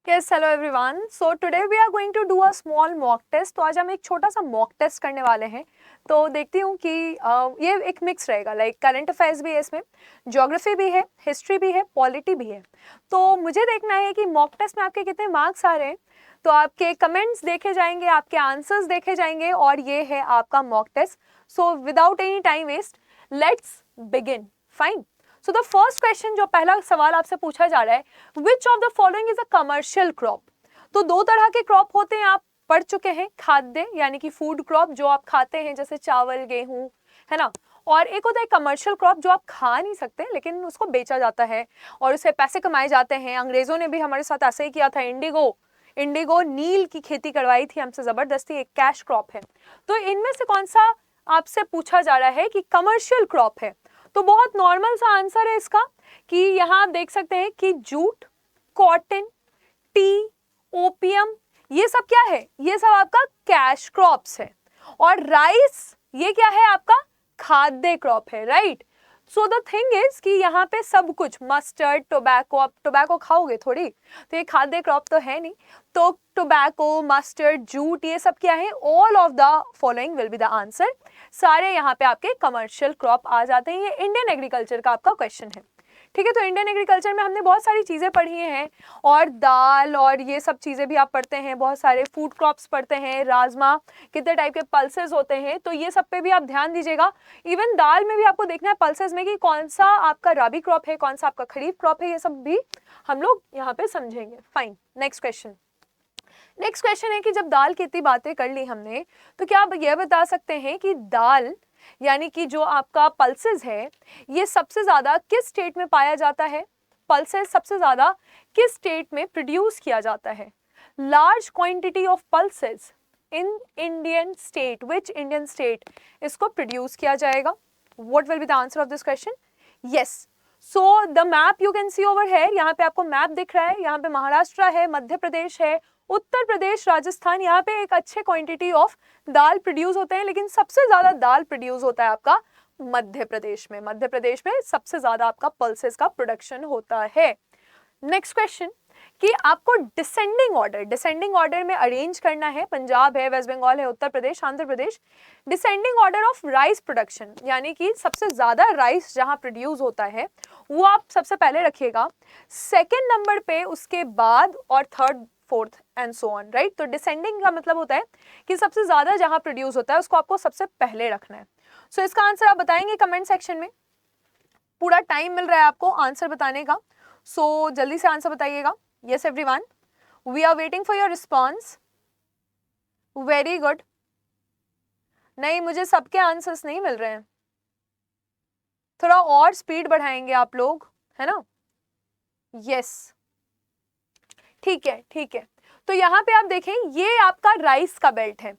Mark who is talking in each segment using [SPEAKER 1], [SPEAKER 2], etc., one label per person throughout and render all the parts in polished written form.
[SPEAKER 1] Yes, hello everyone. So today we are going to do a small mock test. तो आज हम एक छोटा सा mock test करने वाले हैं. तो देखती हूँ कि ये एक मिक्स रहेगा, लाइक करंट अफेयर्स भी है इसमें, ज्योग्राफी भी है, हिस्ट्री भी है, पॉलिटी भी है. तो मुझे देखना है कि मॉक टेस्ट में आपके कितने मार्क्स आ रहे हैं. तो आपके कमेंट्स देखे जाएंगे, आपके आंसर्स देखे जाएंगे और ये है आपका mock test. So without any time waste let's begin. Fine. So the first question, जो पहला सवाल आपसे पूछा जा रहा है, which of the following is a commercial crop. तो दो तरह के क्रॉप होते हैं, आप पढ़ चुके हैं. खाद्य यानी कि फूड क्रॉप, जो आप खाते हैं, जैसे चावल, गेहूं, है ना. और एक होता है कमर्शियल क्रॉप, जो आप खा नहीं सकते लेकिन उसको बेचा जाता है और उससे पैसे कमाए जाते हैं. अंग्रेजों ने भी हमारे साथ ऐसे ही किया था. इंडिगो नील की खेती करवाई थी हमसे जबरदस्ती. एक कैश क्रॉप है. तो इनमें से कौन सा आपसे पूछा जा रहा है कि कमर्शियल क्रॉप है. तो बहुत नॉर्मल सा आंसर है इसका कि यहाँ आप देख सकते हैं कि जूट, कॉटन, टी, ओपियम, ये सब क्या है, ये सब आपका कैश क्रॉप्स है. और राइस, ये क्या है, आपका खाद्य क्रॉप है. Right. So the thing is कि यहाँ पे सब कुछ, मस्टर्ड, टोबैको, आप टोबैको खाओगे थोड़ी, तो ये खाद्य क्रॉप तो है नहीं. तो टोबैको, मस्टर्ड, जूट, ये सब क्या है, all of the following will be the answer. सारे यहाँ पे आपके कमर्शियल क्रॉप आ जाते हैं. ये इंडियन एग्रीकल्चर का आपका क्वेश्चन है. ठीक है. तो इंडियन एग्रीकल्चर में हमने बहुत सारी चीज़ें पढ़ी हैं, और दाल और ये सब चीज़ें भी आप पढ़ते हैं. बहुत सारे फूड क्रॉप्स पढ़ते हैं, राजमा, कितने टाइप के पल्सेस होते हैं. तो ये सब पे भी आप ध्यान दीजिएगा. इवन दाल में भी आपको देखना है पल्सेस में कि कौन सा आपका राबी क्रॉप है, कौन सा आपका खरीफ क्रॉप है. ये सब भी हम लोग यहाँ पे समझेंगे. फाइन. नेक्स्ट क्वेश्चन है कि जब दाल की इतनी बातें कर ली हमने, तो क्या आप यह बता सकते हैं कि दाल यानी कि जो आपका पल्सेस है, ये सबसे ज्यादा किस स्टेट में पाया जाता है. पल्सेस सबसे ज्यादा किस स्टेट में प्रोड्यूस किया जाता है. Large quantity of pulses in Indian state, which Indian state इसको प्रोड्यूस किया जाएगा. What will be the answer of this question. Yes. So the map you can see over है. यहाँ पे आपको मैप दिख रहा है. यहाँ पे महाराष्ट्र है, मध्य प्रदेश है, उत्तर प्रदेश, राजस्थान. यहाँ पे एक अच्छे क्वांटिटी ऑफ दाल प्रोड्यूस होते हैं, लेकिन सबसे ज्यादा दाल प्रोड्यूस होता है आपका मध्य प्रदेश में. मध्य प्रदेश में सबसे ज्यादा आपका पल्सेस का प्रोडक्शन होता है. नेक्स्ट क्वेश्चन कि आपको डिसेंडिंग ऑर्डर में अरेंज करना है. पंजाब है, वेस्ट बंगाल है, Uttar Pradesh, Andhra Pradesh. Descending order of rice production, यानी कि सबसे ज्यादा राइस जहां प्रोड्यूस होता है वो आप सबसे पहले रखिएगा, सेकेंड नंबर पे उसके बाद, और third, fourth and so on. Right. तो डिसेंडिंग का मतलब होता है कि सबसे ज्यादा जहां प्रोड्यूस होता है उसको आपको सबसे पहले रखना है. सो इसका आंसर आप बताएंगे कमेंट सेक्शन में. पूरा टाइम मिल रहा है आपको आंसर बताने का. सो जल्दी से आंसर बताइएगा. Yes everyone, we are waiting for your response. Very good. नहीं, मुझे सबके आंसर्स नहीं मिल रहे हैं. थोड़ा और स्पीड बढ़ाएंगे आप लोग, है ना. यस. ठीक है. तो यहाँ पे आप देखें, ये आपका राइस का बेल्ट है.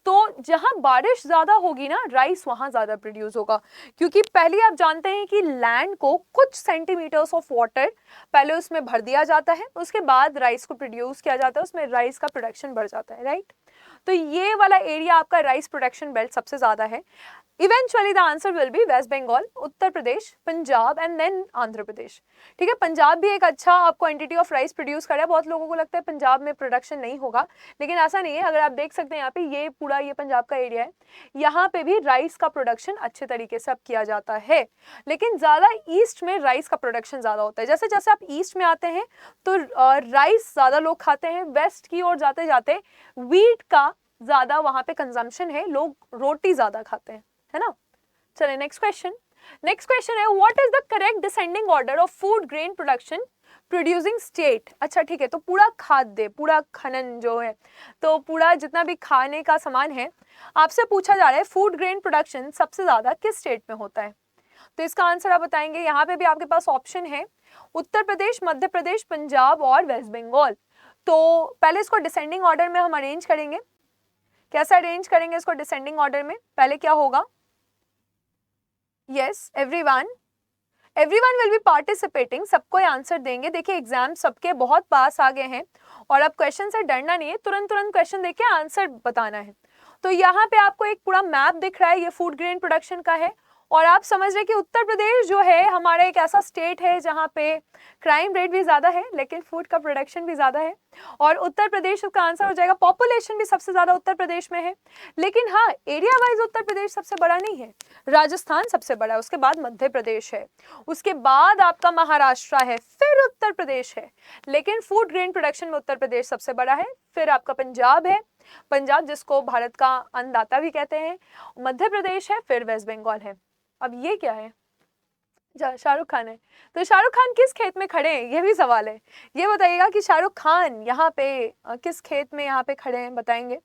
[SPEAKER 1] तो जहां बारिश ज्यादा होगी ना, राइस वहां ज्यादा प्रोड्यूस होगा, क्योंकि पहले आप जानते हैं कि लैंड को कुछ सेंटीमीटर्स ऑफ वाटर पहले उसमें भर दिया जाता है, उसके बाद राइस को प्रोड्यूस किया जाता है, उसमें राइस का प्रोडक्शन बढ़ जाता है. राइट. तो ये वाला एरिया आपका राइस प्रोडक्शन बेल्ट सबसे ज्यादा है. Eventually the answer will be West Bengal, Uttar Pradesh, Punjab and then Andhra Pradesh. ठीक है. पंजाब भी एक अच्छा आप क्वांटिटी ऑफ राइस प्रोड्यूस कर रहा है. बहुत लोगों को लगता है पंजाब में प्रोडक्शन नहीं होगा, लेकिन ऐसा नहीं है. अगर आप देख सकते हैं यहाँ पे, ये पूरा ये पंजाब का एरिया है, यहाँ पे भी राइस का प्रोडक्शन अच्छे तरीके से अब किया जाता है. लेकिन ज्यादा ईस्ट में राइस का प्रोडक्शन ज्यादा होता है. जैसे जैसे आप ईस्ट में आते हैं तो राइस ज्यादा लोग खाते हैं. वेस्ट की ओर जाते जाते व्हीट का ज्यादा वहां पे कंजम्पशन है, लोग रोटी ज्यादा खाते हैं, है ना. चलिए नेक्स्ट क्वेश्चन है, what is the correct descending order of food grain production producing state. अच्छा ठीक है. तो पूरा खाद्य, पूरा खनन जो है, तो पूरा जितना भी खाने का सामान है, आपसे पूछा जा रहा है फूड ग्रेन प्रोडक्शन सबसे ज्यादा किस स्टेट में होता है. तो इसका आंसर आप बताएंगे. यहाँ पे भी आपके पास ऑप्शन है, उत्तर प्रदेश, मध्य प्रदेश, पंजाब और वेस्ट बंगाल. तो पहले इसको डिसेंडिंग ऑर्डर में हम अरेंज करेंगे. कैसे अरेंज करेंगे इसको डिसेंडिंग ऑर्डर में. पहले क्या होगा. Yes everyone will be participating. सबको आंसर देंगे. देखिए एग्जाम सबके बहुत पास आ गए हैं, और अब क्वेश्चन से डरना नहीं है, तुरंत क्वेश्चन देके आंसर बताना है. तो यहाँ पे आपको एक पूरा मैप दिख रहा है, ये फूड ग्रेन प्रोडक्शन का है, और आप समझ रहे कि उत्तर प्रदेश जो है हमारा एक ऐसा स्टेट है जहाँ पे क्राइम रेट भी ज़्यादा है लेकिन फूड का प्रोडक्शन भी ज़्यादा है, और उत्तर प्रदेश उसका आंसर हो जाएगा। पॉपुलेशन भी सबसे ज़्यादा उत्तर प्रदेश में है, लेकिन हाँ एरिया वाइज उत्तर प्रदेश सबसे बड़ा नहीं है। राजस्थान सबसे बड़ा है, उसके बाद मध्य प्रदेश है, उसके बाद आपका महाराष्ट्र है, फिर उत्तर प्रदेश है, लेकिन फूड ग्रेन प्रोडक्शन में उत्तर प्रदेश सबसे बड़ा है। फिर आपका पंजाब है, पंजाब जिसको भारत का अन्नदाता भी कहते हैं, मध्य प्रदेश है, फिर वेस्ट बंगाल है। अब ये क्या है? शाहरुख खान है। तो शाहरुख खान किस खेत में खड़े हैं, ये भी सवाल है। ये बताइएगा कि शाहरुख खान यहाँ पे किस खेत में यहाँ पे खड़े हैं, बताएंगे।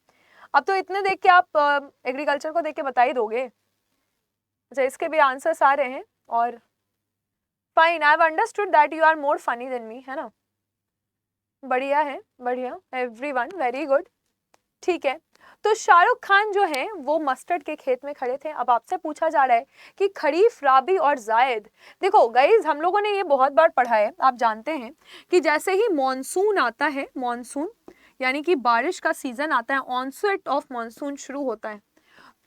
[SPEAKER 1] अब तो इतने देख के आप एग्रीकल्चर को देख के बता ही दोगे। अच्छा, इसके भी आंसर्स आ रहे हैं, और fine, I have understood that you are more funny than me, है ना। बढ़िया है, बढ़िया, एवरीवन वेरी गुड, ठीक है। तो शाहरुख खान जो है वो मस्टर्ड के खेत में खड़े थे। अब आपसे पूछा जा रहा है कि खरीफ, राबी और जायद। देखो गाइज, हम लोगों ने ये बहुत बार पढ़ा है, आप जानते हैं कि जैसे ही मॉनसून आता है, मॉनसून यानी कि बारिश का सीजन आता है, ऑनसेट ऑफ मॉनसून शुरू होता है,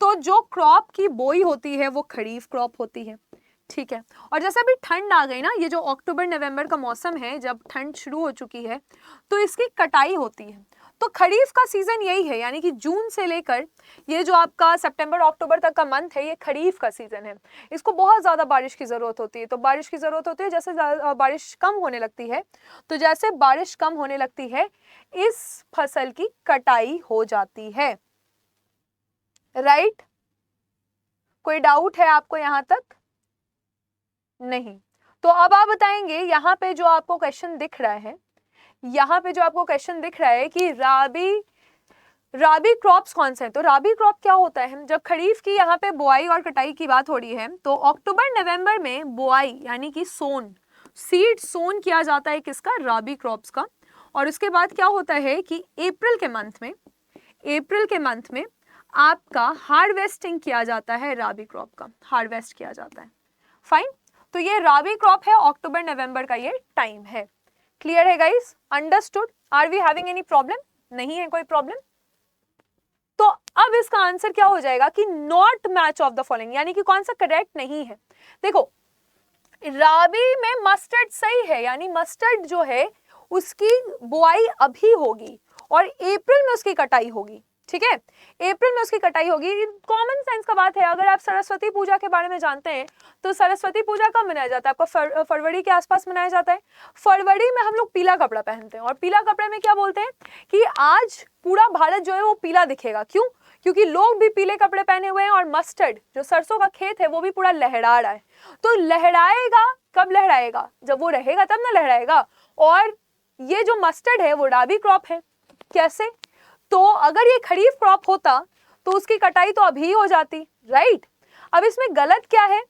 [SPEAKER 1] तो जो क्रॉप की बोई होती है वो खरीफ क्रॉप होती है, ठीक है। और जैसे अभी ठंड आ गई ना, ये जो अक्टूबर नवंबर का मौसम है, जब ठंड शुरू हो चुकी है तो इसकी कटाई होती है। तो खरीफ का सीजन यही है, यानी कि जून से लेकर ये जो आपका सितंबर अक्टूबर तक का मंथ है, ये खरीफ का सीजन है। इसको बहुत ज़्यादा बारिश की ज़रूरत होती है। तो बारिश की ज़रूरत होती है, जैसे बारिश कम होने लगती है, तो जैसे बारिश कम होने लगती है इस फसल की कटाई हो जाती है, राइट। कोई डाउट है आपको यहाँ तक? नहीं। तो अब आप बताएंगे, यहाँ पे जो आपको क्वेश्चन दिख रहा है, यहाँ पे जो आपको क्वेश्चन दिख रहा है कि राबी क्रॉप्स कौन से हैं। तो राबी क्रॉप क्या होता है? जब खरीफ की यहाँ पे बुआई और कटाई की बात हो रही है, तो अक्टूबर नवंबर में बुआई यानी कि सोन, सीड सोन किया जाता है किसका? राबी क्रॉप्स का। और उसके बाद क्या होता है कि अप्रैल के मंथ में आपका हार्वेस्टिंग किया जाता है, राबी क्रॉप का हार्वेस्ट किया जाता है। फाइन, तो ये राबी क्रॉप है, अक्टूबर नवंबर का ये टाइम है। क्लियर है guys? Understood? Are we having any problem? नहीं है कोई प्रॉब्लम? तो अब इसका आंसर क्या हो जाएगा कि not match of the following, यानी कि कौन सा करेक्ट नहीं है। देखो, राबी में मस्टर्ड सही है, यानी मस्टर्ड जो है उसकी बुआई अभी होगी और अप्रैल में उसकी कटाई होगी, ठीक है। अप्रैल में उसकी कटाई होगी। कॉमन सेंस का बात है। अगर आप सरस्वती पूजा के बारे में जानते हैं तो सरस्वती पूजा कब मनाया जाता है? आपका फरवरी के आसपास मनाया जाता है। फरवरी में हम लोग पीला कपड़ा पहनते हैं, और पीला कपड़े में क्या बोलते हैं कि आज पूरा भारत जो है वो पीला दिखेगा। क्यों? क्योंकि लोग भी पीले कपड़े पहने हुए हैं, और मस्टर्ड जो सरसों का खेत है वो भी पूरा लहरा रहा है। तो लहराएगा कब? लहराएगा जब वो रहेगा तब ना लहराएगा। और ये जो मस्टर्ड है वो राबी क्रॉप है। कैसे? तो अगर ये खरीफ क्रॉप होता तो उसकी कटाई तो अभी हो जाती, राइट। अब इसमें गलत क्या है?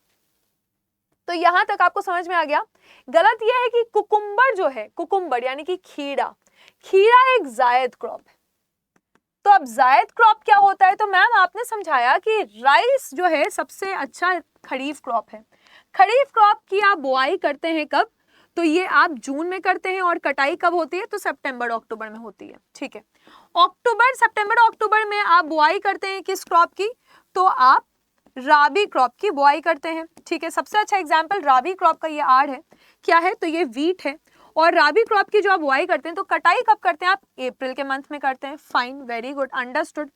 [SPEAKER 1] तो यहां तक आपको समझ में आ गया। गलत यह है कि कुकुम्बर जो है, कुकुम्बर यानी कि खीरा एक जायद क्रॉप है। तो अब जायद क्रॉप क्या होता है? तो मैम आपने समझाया कि राइस जो है सबसे अच्छा खरीफ क्रॉप है। खरीफ क्रॉप की आप बुआई करते हैं कब? तो ये आप जून में करते हैं, और कटाई कब होती है? तो सितंबर अक्टूबर में होती है, ठीक है। सितंबर अक्टूबर में आप बुआई करते हैं किस क्रॉप की? तो आप राबी क्रॉप की बुआई करते हैं, ठीक है। सबसे अच्छा एग्जांपल राबी क्रॉप का ये आड़ है, क्या है? तो ये वीट है। और राबी क्रॉप की जो आप बुआई करते हैं तो कटाई कब करते हैं? आप अप्रैल के मंथ में करते हैं। Fine, very good, understood.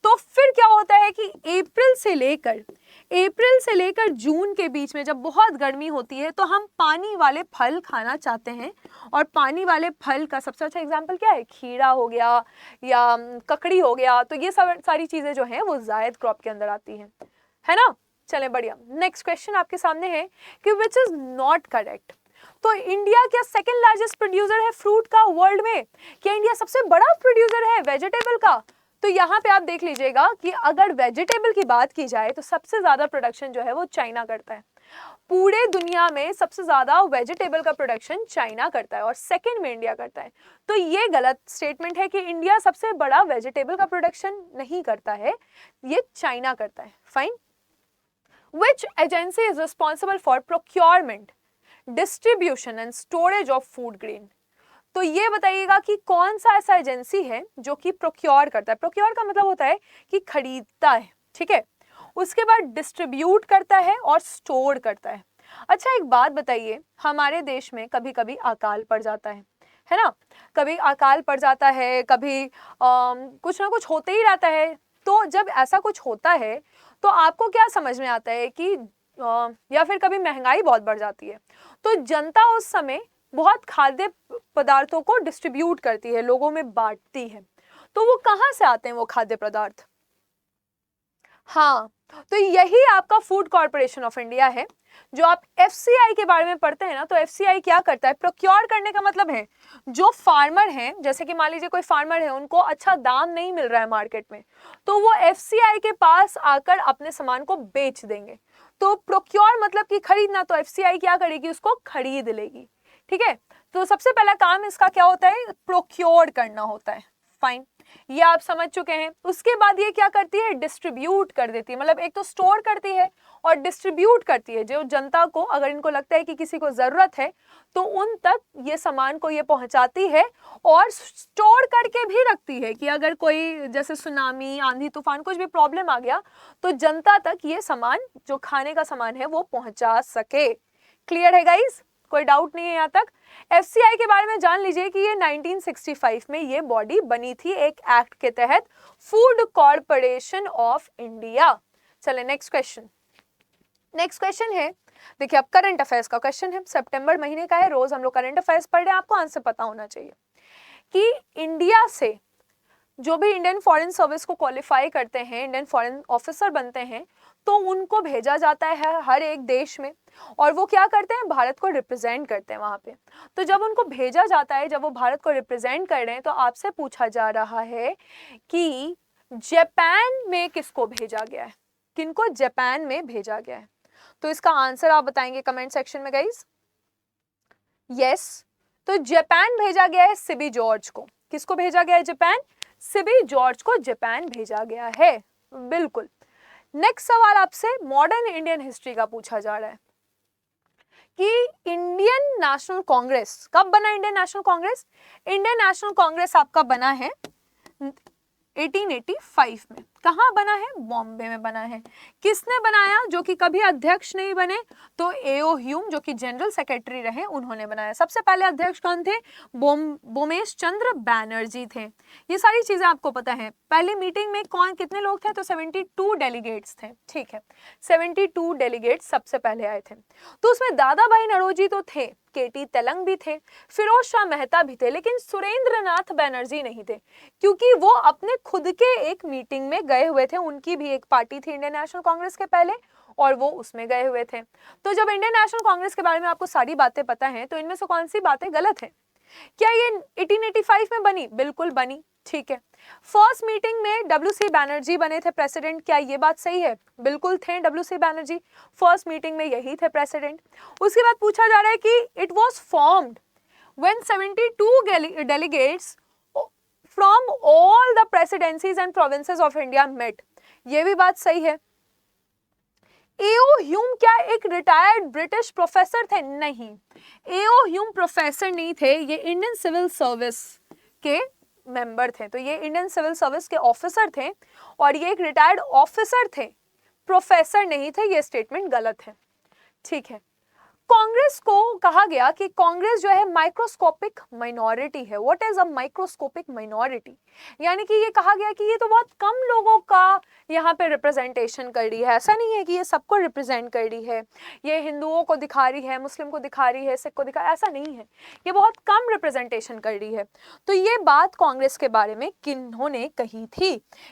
[SPEAKER 1] तो फिर क्या होता है कि अप्रैल से लेकर जून के बीच में जब बहुत गर्मी होती है तो हम पानी वाले फल खाना चाहते हैं, और पानी वाले फल का सबसे अच्छा एग्जाम्पल क्या है? खीरा हो गया या ककड़ी हो गया। तो ये सब सारी चीजें जो हैं वो जायद क्रॉप के अंदर आती हैं, है ना। चले, बढ़िया। नेक्स्ट क्वेश्चन आपके सामने है कि विच इज नॉट करेक्ट। तो इंडिया क्या सेकंड लार्जेस्ट प्रोड्यूसर है फ्रूट का वर्ल्ड में? क्या इंडिया सबसे बड़ा प्रोड्यूसर है वेजिटेबल का? तो यहाँ पे आप देख लीजिएगा कि अगर वेजिटेबल की बात की जाए तो सबसे ज्यादा प्रोडक्शन जो है वो चाइना करता है। पूरे दुनिया में सबसे ज्यादा वेजिटेबल का प्रोडक्शन चाइना करता है, और सेकंड में इंडिया करता है। तो ये गलत स्टेटमेंट है कि इंडिया सबसे बड़ा वेजिटेबल का प्रोडक्शन नहीं करता है, ये चाइना करता है। Fine. Which agency is responsible for procurement, distribution and storage of food grain? तो ये बताइएगा कि कौन सा ऐसा एजेंसी है जो कि प्रोक्योर करता है। प्रोक्योर का मतलब होता है कि खरीदता है, ठीक है। उसके बाद डिस्ट्रीब्यूट करता है और स्टोर करता है। अच्छा एक बात बताइए, हमारे देश में कभी कभी अकाल पड़ जाता है ना, कभी अकाल पड़ जाता है, कभी कुछ ना कुछ होते ही रहता है। तो जब ऐसा कुछ होता है तो आपको क्या समझ में आता है कि या फिर कभी महंगाई बहुत बढ़ जाती है, तो जनता उस समय बहुत खाद्य पदार्थों को डिस्ट्रीब्यूट करती है, लोगों में बांटती है। तो वो कहाँ से आते हैं वो खाद्य पदार्थ? हाँ, तो यही आपका फूड कॉर्पोरेशन ऑफ इंडिया है। जो आप एफसीआई के बारे में पढ़ते हैं ना, तो एफसीआई क्या करता है? प्रोक्योर करने का मतलब है जो फार्मर हैं, जैसे कि मान लीजिए कोई फार्मर है, उनको अच्छा दाम नहीं मिल रहा है मार्केट में, तो वो एफसीआई के पास आकर अपने सामान को बेच देंगे। तो प्रोक्योर मतलब कि खरीदना, तो एफसीआई क्या करेगी? उसको खरीद लेगी। ठीक है, तो सबसे पहला काम इसका क्या होता है? प्रोक्योर करना होता है। फाइन, ये आप समझ चुके हैं। उसके बाद ये क्या करती है? डिस्ट्रीब्यूट कर देती है, मतलब एक तो स्टोर करती है और डिस्ट्रीब्यूट करती है। जो जनता को, अगर इनको लगता है कि किसी को जरूरत है, तो उन तक ये सामान को ये पहुंचाती है और स्टोर करके भी रखती है कि अगर कोई जैसे सुनामी, आंधी तूफान, कुछ भी प्रॉब्लम आ गया तो जनता तक ये सामान, जो खाने का सामान है, वो पहुंचा सके। क्लियर है गाइस? कोई डाउट नहीं है यहाँ तक? एफसीआई के बारे में जान लीजिए कि ये 1965 में ये बॉडी बनी थी एक एक्ट के तहत, फूड कॉर्पोरेशन ऑफ इंडिया। चले नेक्स्ट क्वेश्चन। नेक्स्ट क्वेश्चन है, देखिए अब करंट अफेयर्स का क्वेश्चन है, सितंबर महीने का है, रोज हम लोग करंट अफेयर्स पढ़ रहे हैं, आपको आंसर पता होना चाहिए कि इंडिया से जो भी इंडियन फॉरेन सर्विस को क्वालिफाई करते हैं, इंडियन फॉरेन ऑफिसर बनते हैं, तो उनको भेजा जाता है हर एक देश में, और वो क्या करते हैं? भारत को रिप्रेजेंट करते हैं वहां पे। तो जब उनको भेजा जाता है, जब वो भारत को रिप्रेजेंट कर रहे हैं, तो आपसे पूछा जा रहा है कि जापान में किसको भेजा गया है? किनको जापान में भेजा गया है? तो इसका आंसर आप बताएंगे कमेंट सेक्शन में गाइस। यस, तो जापान भेजा गया है सिबी जॉर्ज को। किसको भेजा गया है? जापान, सिबी जॉर्ज को जापान भेजा गया है। बिल्कुल। नेक्स्ट सवाल आपसे मॉडर्न इंडियन हिस्ट्री का पूछा जा रहा है कि इंडियन नेशनल कांग्रेस कब बना? Indian national Congress, Indian national Congress आपका बना है 1885 में। कहाँ बना है? बॉम्बे में बना है। किसने बनाया? जो कि कभी अध्यक्ष नहीं बने, तो एओ ह्यूम, जो कि जनरल सेक्रेटरी रहे, उन्होंने बनाया। सबसे पहले अध्यक्ष कौन थे? बोमेश चंद्र बैनर्जी थे। ये सारी चीजें आपको पता है। पहली मीटिंग में कौन, कितने लोग थे? तो 72 डेलीगेट्स थे। ठीक है, 72 डेलीगेट्स सबसे पहले आए थे। तो उसमें दादा भाई नौरोजी तो थे, केटी तेलंग भी थे, फिरोज शाह मेहता भी थे, लेकिन सुरेंद्र नाथ बैनर्जी नहीं थे, क्योंकि वो अपने खुद के एक मीटिंग में गए हुए थे। उनकी भी एक पार्टी थी इंडियन नेशनल कांग्रेस के पहले, और वो उसमें गए हुए थे। तो जब इंडियन नेशनल कांग्रेस के बारे में आपको सारी बातें पता हैं, तो इनमें से कौन सी बातें गलत है? क्या ये 1885 में बनी? बिल्कुल बनी। ठीक है, फर्स्ट मीटिंग में डब्ल्यूसी बैनर्जी बने थे प्रेसिडेंट, क्या ये बात सही है? बिल्कुल थे डब्ल्यूसी बैनर्जी, फर्स्ट मीटिंग में यही थे प्रेसिडेंट। उसके बाद पूछा जा रहा है कि it was formed when 72 delegates from all the presidencies and provinces of India met. ये भी बात सही है। एओ ह्यूम क्या एक रिटायर्ड ब्रिटिश प्रोफेसर थे? नहीं, एओ ह्यूम प्रोफेसर नहीं थे, ये इंडियन सिविल सर्विस के मेंबर थे। तो ये इंडियन सिविल सर्विस के ऑफिसर थे, और ये एक रिटायर्ड ऑफिसर थे, प्रोफेसर नहीं थे। ये स्टेटमेंट गलत है। ठीक है, कांग्रेस को कहा गया कि कांग्रेस जो है माइक्रोस्कोपिक माइनॉरिटी है। What is a microscopic minority? यानी कि ये कहा गया कि ये तो बहुत कम लोगों का यहाँ पे रिप्रेजेंटेशन कर रही है। ऐसा नहीं है कि ये सबको रिप्रेजेंट कर रही है, ये हिंदुओं को दिखा रही है, मुस्लिम को दिखा रही है, सिख को दिखा, ऐसा नहीं है, ये बहुत कम रिप्रेजेंटेशन कर रही है। तो ये बात कांग्रेस के बारे में किन्होंने कही थी?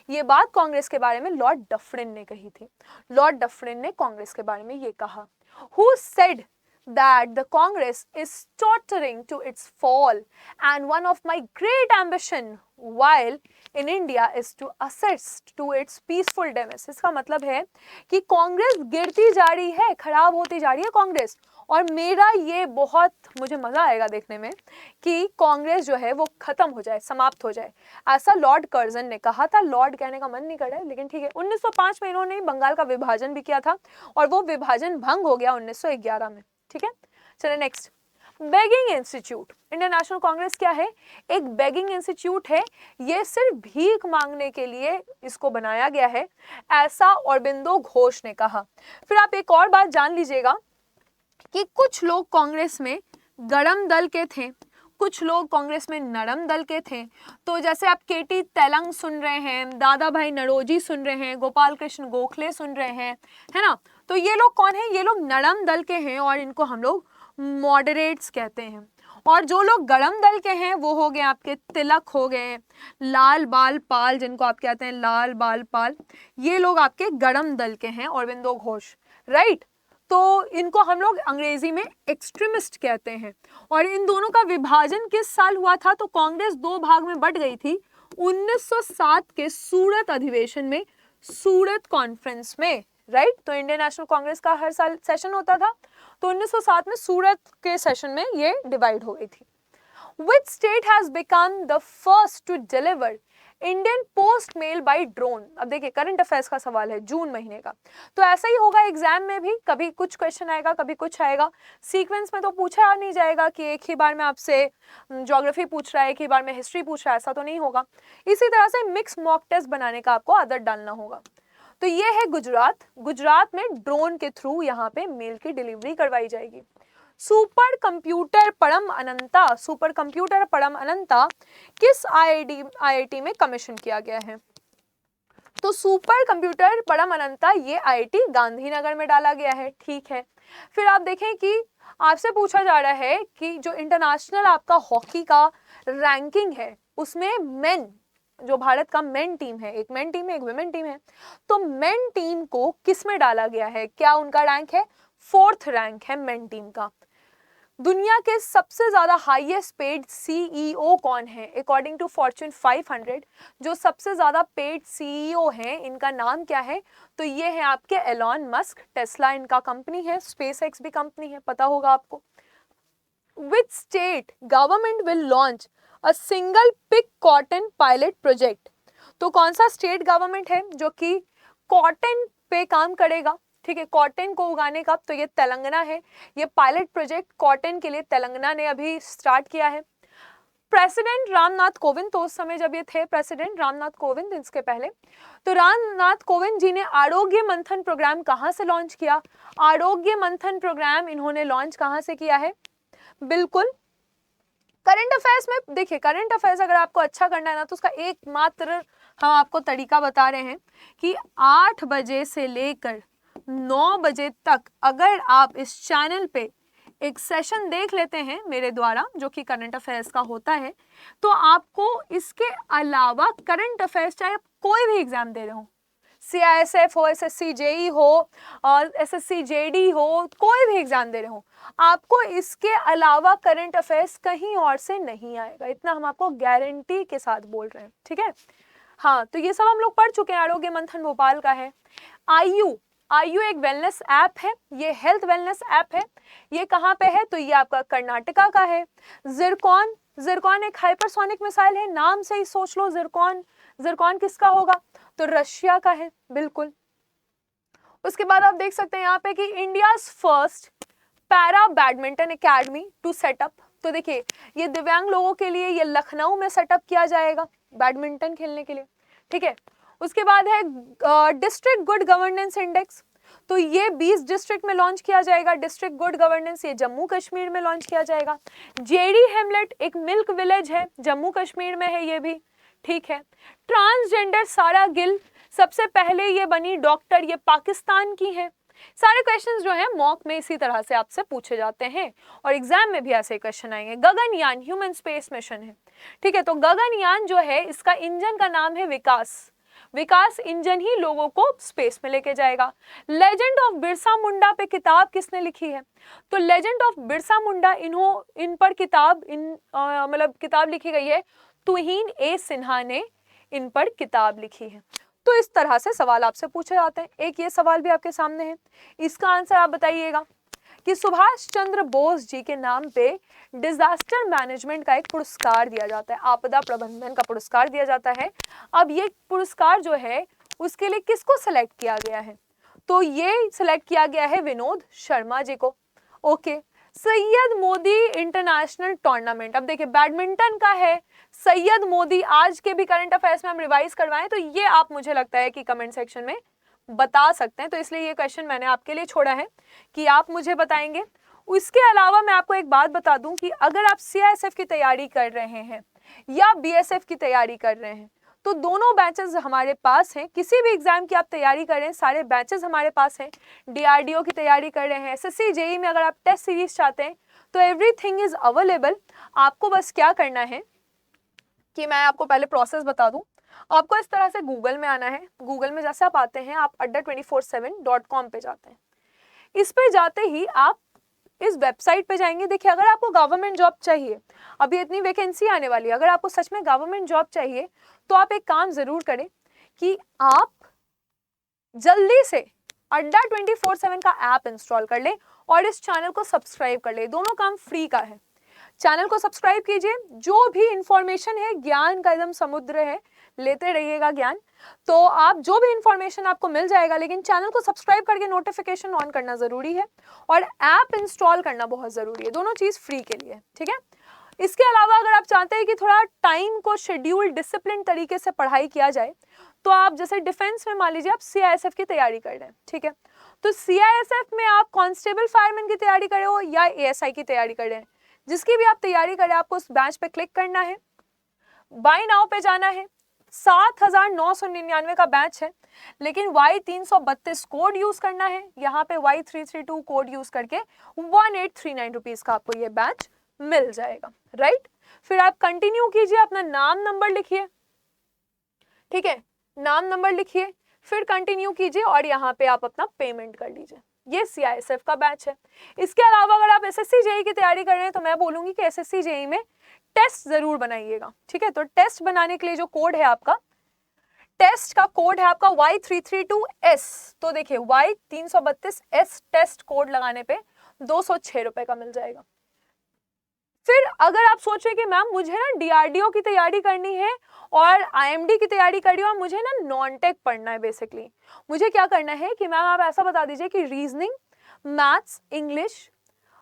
[SPEAKER 1] ये बात कांग्रेस के बारे में लॉर्ड डफरिन ने कही थी। लॉर्ड डफरिन ने कांग्रेस के बारे में ये कहा, who said that the Congress is tottering to its fall, and one of my great ambition while in India is to assist to its peaceful demise। इसका मतलब है कि कांग्रेस गिरती जा रही है, खराब होती जा रही है कांग्रेस, और मेरा ये बहुत, मुझे मजा आएगा देखने में कि कांग्रेस जो है वो खत्म हो जाए, समाप्त हो जाए। ऐसा लॉर्ड कर्जन ने कहा था। लॉर्ड कहने का मन नहीं कर रहा है, लेकिन ठीक है। 1905 में इन्होंने बंगाल का विभाजन भी किया था, और वो विभाजन भंग हो गया 1911 में। ठीक है, चलिए next. Begging institute, Indian national Congress क्या है? एक बेगिंग इंस्टीट्यूट है, ये सिर्फ भीख मांगने के लिए इसको बनाया गया है, ऐसा अरबिंदो घोष ने कहा। फिर आप एक और बात जान लीजिएगा कि कुछ लोग कांग्रेस में गरम दल के थे, कुछ लोग कांग्रेस में नरम दल के थे। तो जैसे आप केटी तेलंग सुन रहे हैं, दादा भाई नरोजी सुन रहे हैं, गोपाल कृष्ण गोखले सुन रहे हैं, है ना, तो ये लोग कौन है? ये लोग नरम दल के हैं और इनको हम लोग मॉडरेट्स कहते हैं। और जो लोग गरम दल के हैं वो हो गए आपके तिलक हो गए, लाल बाल पाल, जिनको आप कहते हैं लाल बाल पाल, ये लोग आपके गरम दल के हैं, अरबिंदो घोष, राइट। तो इनको हम लोग अंग्रेजी में एक्सट्रीमिस्ट कहते हैं। और इन दोनों का विभाजन किस साल हुआ था? तो कांग्रेस दो भाग में बट गई थी 1907 के सूरत अधिवेशन में, सूरत कॉन्फ्रेंस में, राइट। तो इंडियन नेशनल कांग्रेस का हर साल सेशन होता था, तो 1907 में सूरत के सेशन में ये डिवाइड हो गई थी। Which state has become the first to deliver Indian post mail by drone? अब देखिए करंट अफेयर्स का सवाल है जून महीने का, तो ऐसा ही होगा एग्जाम में भी, कभी कुछ क्वेश्चन आएगा कभी कुछ आएगा, सीक्वेंस में तो पूछा नहीं जाएगा कि एक ही बार में आपसे ज्योग्राफी पूछ रहा है, एक ही बार में हिस्ट्री पूछ रहा है, ऐसा तो नहीं होगा। इसी तरह से मिक्स मॉक टेस्ट बनाने का आपको आदत डालना होगा। तो ये है गुजरात, गुजरात में ड्रोन के थ्रू यहाँ पे मेल की डिलीवरी करवाई जाएगी। सुपर कंप्यूटर परम अनंता, सुपर कंप्यूटर परम अनंता किस आईआईटी में कमीशन किया गया है? तो सुपर कंप्यूटर परम अनंता ये आईआईटी गांधीनगर में डाला गया है, ठीक है। फिर आप देखें कि आपसे पूछा जा रहा है कि जो इंटरनेशनल आपका हॉकी का रैंकिंग है उसमें मेन, जो भारत का मेन टीम है, एक मेन टीम है एक वुमेन टीम है, तो मेन टीम को किस में डाला गया है? क्या उनका रैंक है? 4th रैंक है मेन टीम का। दुनिया के सबसे ज्यादा हाईएस्ट पेड सीईओ कौन है? अकॉर्डिंग टू फॉर्च्यून 500 जो सबसे ज्यादा पेड सीईओ हैं, इनका नाम क्या है? तो ये है आपके एलॉन मस्क, टेस्ला इनका कंपनी है, स्पेस एक्स भी कंपनी है, पता होगा आपको। Which state government will launch a single pick cotton pilot project? तो कौन सा स्टेट गवर्नमेंट है जो कि कॉटन पे काम करेगा? ठीक है, कॉटन को उगाने का, तो ये तेलंगाना है। ये पायलट प्रोजेक्ट कॉटन के लिए तेलंगाना ने अभी स्टार्ट किया है। प्रेसिडेंट रामनाथ कोविंद, तो उस समय जब ये थे प्रेसिडेंट रामनाथ कोविंद, इसके पहले, तो रामनाथ कोविंद जी ने आरोग्य मंथन प्रोग्राम कहाँ से लॉन्च किया? आरोग्य मंथन प्रोग्राम इन्होंने लॉन्च कहाँ से किया है? बिल्कुल करंट अफेयर्स में। देखिए करंट अफेयर्स अगर आपको अच्छा करना है ना, तो उसका एकमात्र हम आपको तरीका बता रहे हैं कि 8 बजे से लेकर 9 बजे तक अगर आप इस चैनल पे एक सेशन देख लेते हैं मेरे द्वारा जो कि करंट अफेयर्स का होता है, तो आपको इसके अलावा करंट अफेयर्स, चाहे आप कोई भी एग्जाम दे रहे हो, CISF हो, SSC JE हो और SSC JD हो, कोई भी एग्जाम दे रहे हो, आपको इसके अलावा करंट अफेयर्स कहीं और से नहीं आएगा, इतना हम आपको गारंटी के साथ बोल रहे हैं, ठीक है। हाँ, तो ये सब हम लोग पढ़ चुके हैं, आरोग्य मंथन भोपाल का है। आयु एक वेलनेस ऐप है, ये हेल्थ वेलनेस ऐप है। ये कहाँ पे है? तो ये आपका कर्नाटका का है। जिरकॉन एक हाइपरसोनिक मिसाइल है, नाम से ही सोच लो जिरकॉन किसका होगा? तो रशिया का है, बिल्कुल। उसके बाद आप देख सकते हैं यहाँ पे कि India's first para badminton academy to set up. तो देखिए ये दिव्यांग लोगों के लिए ये लखनऊ में सेटअप किया जाएगा बैडमिंटन खेलने के लिए, ठीक है। उसके बाद है डिस्ट्रिक्ट गुड गवर्नेंस इंडेक्स, तो ये 20 डिस्ट्रिक्ट में लॉन्च किया जाएगा। डिस्ट्रिक्ट गुड गवर्नेंस ये जम्मू कश्मीर में लॉन्च किया जाएगा। जेडी हेमलेट एक मिल्क विलेज है, जम्मू कश्मीर में है ये भी, ठीक है। ट्रांसजेंडर सारा गिल सबसे पहले ये बनी डॉक्टर, ये पाकिस्तान की है। सारे क्वेश्चंस जो हैं मॉक में इसी तरह से आपसे पूछे जाते हैं और एग्जाम में भी ऐसे क्वेश्चन आएंगे। गगनयान ह्यूमन स्पेस मिशन है, ठीक है। तो गगनयान जो है इसका इंजन का नाम है विकास इंजन ही लोगों को स्पेस में लेके जाएगा। लेजेंड ऑफ बिरसा मुंडा पे किताब किसने लिखी है? तो लेजेंड ऑफ बिरसा मुंडा इन पर किताब मतलब किताब लिखी गई है, तुहीन ए सिन्हा ने इन पर किताब लिखी है। तो इस तरह से सवाल आपसे पूछे जाते हैं। एक ये सवाल भी आपके सामने है, इसका आंसर आप बताइएगा कि सुभाष चंद्र बोस जी के नाम पे डिजास्टर मैनेजमेंट का एक पुरस्कार दिया जाता है, आपदा प्रबंधन का पुरस्कार दिया जाता है। अब ये पुरस्कार जो है उसके लिए किसको सिलेक्ट किया गया है? तो ये सिलेक्ट किया गया है विनोद शर्मा जी को। Okay, Syed Modi international tournament, अब देखिए बैडमिंटन का है सैयद मोदी, आज के भी करंट अफेयर्स में हम रिवाइज करवाएं तो ये आप मुझे लगता है कि कमेंट सेक्शन में बता सकते हैं, तो इसलिए ये क्वेश्चन मैंने आपके लिए छोड़ा है कि आप मुझे बताएंगे। उसके अलावा मैं आपको एक बात बता दूं कि अगर आप सीआईएसएफ की तैयारी कर रहे हैं या बीएसएफ की तैयारी कर रहे हैं तो दोनों बैचेस हमारे पास हैं। किसी भी एग्जाम की आप तैयारी कर रहे हैं सारे बैचेस हमारे पास हैं। डीआरडीओ की तैयारी कर रहे हैं, एसएससी जेई में अगर आप टेस्ट सीरीज चाहते हैं तो एवरीथिंग इज अवेलेबल। आपको बस क्या करना है कि मैं आपको पहले प्रोसेस बता दूं। आपको इस तरह से गूगल में आना है। गूगल में जैसे आप आते हैं आप adda247.com पे जाते हैं। इस पे जाते ही आप इस वेबसाइट पे जाएंगे। देखिए अगर आपको गवर्नमेंट जॉब चाहिए, अभी इतनी वैकेंसी आने वाली है, अगर आपको सच में गवर्नमेंट जॉब चाहिए तो आप एक काम जरूर करें कि आप जल्दी से adda247 का ऐप इंस्टॉल कर लें और इस चैनल को सब्सक्राइब कर लें। दोनों काम फ्री का है। चैनल को सब्सक्राइब कीजिए, जो भी इंफॉर्मेशन है ज्ञान का एकदम समुद्र है, लेते रहिएगा ज्ञान, तो आप जो भी इंफॉर्मेशन आपको मिल जाएगा। लेकिन चैनल को सब्सक्राइब करके नोटिफिकेशन ऑन करना जरूरी है और ऐप इंस्टॉल करना बहुत जरूरी है। दोनों चीज फ्री के लिए, ठीक है। इसके अलावा अगर आप चाहते हैं कि थोड़ा टाइम को शेड्यूल डिसिप्लिन तरीके से पढ़ाई किया जाए तो आप जैसे डिफेंस में मान लीजिए आप सीआईएसएफ की तैयारी कर रहे हैं, ठीक है, तो सीआईएसएफ में आप कांस्टेबल फायरमैन की तैयारी कर रहे हो या एएसआई की तैयारी कर रहे हैं, जिसकी भी आप तैयारी करें आपको उस बैच पे क्लिक करना है, बाय नाउ पे जाना है। 7,999 का बैच है, लेकिन Y332 कोड यूज करना है। यहाँ पे Y332 कोड यूज करके 1839 रुपीज का आपको ये बैच मिल जाएगा, राइट। फिर आप कंटिन्यू कीजिए, अपना नाम नंबर लिखिए, ठीक है, नाम नंबर लिखिए, फिर कंटिन्यू कीजिए और यहाँ पे आप अपना पेमेंट कर लीजिए। ये सीआईएसएफ का बैच है। इसके अलावा अगर आप एसएससी जेई की तैयारी कर रहे हैं तो मैं बोलूंगी कि एसएससी जेई में टेस्ट जरूर बनाइएगा, ठीक है। तो टेस्ट बनाने के लिए जो कोड है आपका, टेस्ट का कोड है आपका Y332S। तो देखिए Y332S टेस्ट कोड लगाने पे 206 रुपए का मिल जाएगा। फिर अगर आप सोचे कि मैम मुझे ना डीआरडीओ की तैयारी करनी है और आईएमडी की तैयारी करनी है और मुझे ना नॉन टेक पढ़ना है, बेसिकली मुझे क्या करना है कि मैम आप ऐसा बता दीजिए कि reasoning, maths, English,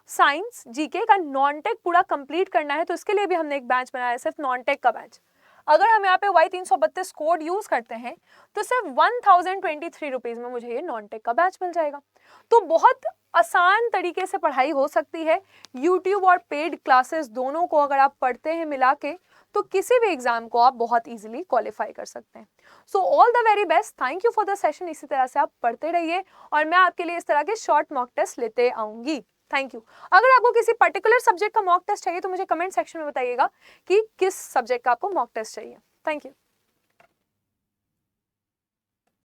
[SPEAKER 1] science, GK का नॉन टेक पूरा कंप्लीट करना है, तो इसके लिए भी हमने एक बैच बनाया है, सिर्फ नॉन टेक का बैच। अगर हम यहाँ पे Y332 कोड यूज करते हैं तो सिर्फ 1023 रुपीज में मुझे ये नॉन टेक का बैच मिल जाएगा। तो बहुत आसान तरीके से पढ़ाई हो सकती है। यूट्यूब और पेड क्लासेस दोनों को अगर आप पढ़ते हैं मिला के तो किसी भी एग्जाम को आप बहुत इजीली क्वालिफाई कर सकते हैं। So all the very best, thank you for the session. इसी तरह से आप पढ़ते रहिए और मैं आपके लिए इस तरह के शॉर्ट मॉक टेस्ट लेते आऊंगी। Thank you. अगर आपको किसी पर्टिकुलर सब्जेक्ट का मॉक टेस्ट चाहिए तो मुझे कमेंट सेक्शन में बताइएगा कि किस सब्जेक्ट का आपको मॉक टेस्ट चाहिए। Thank you.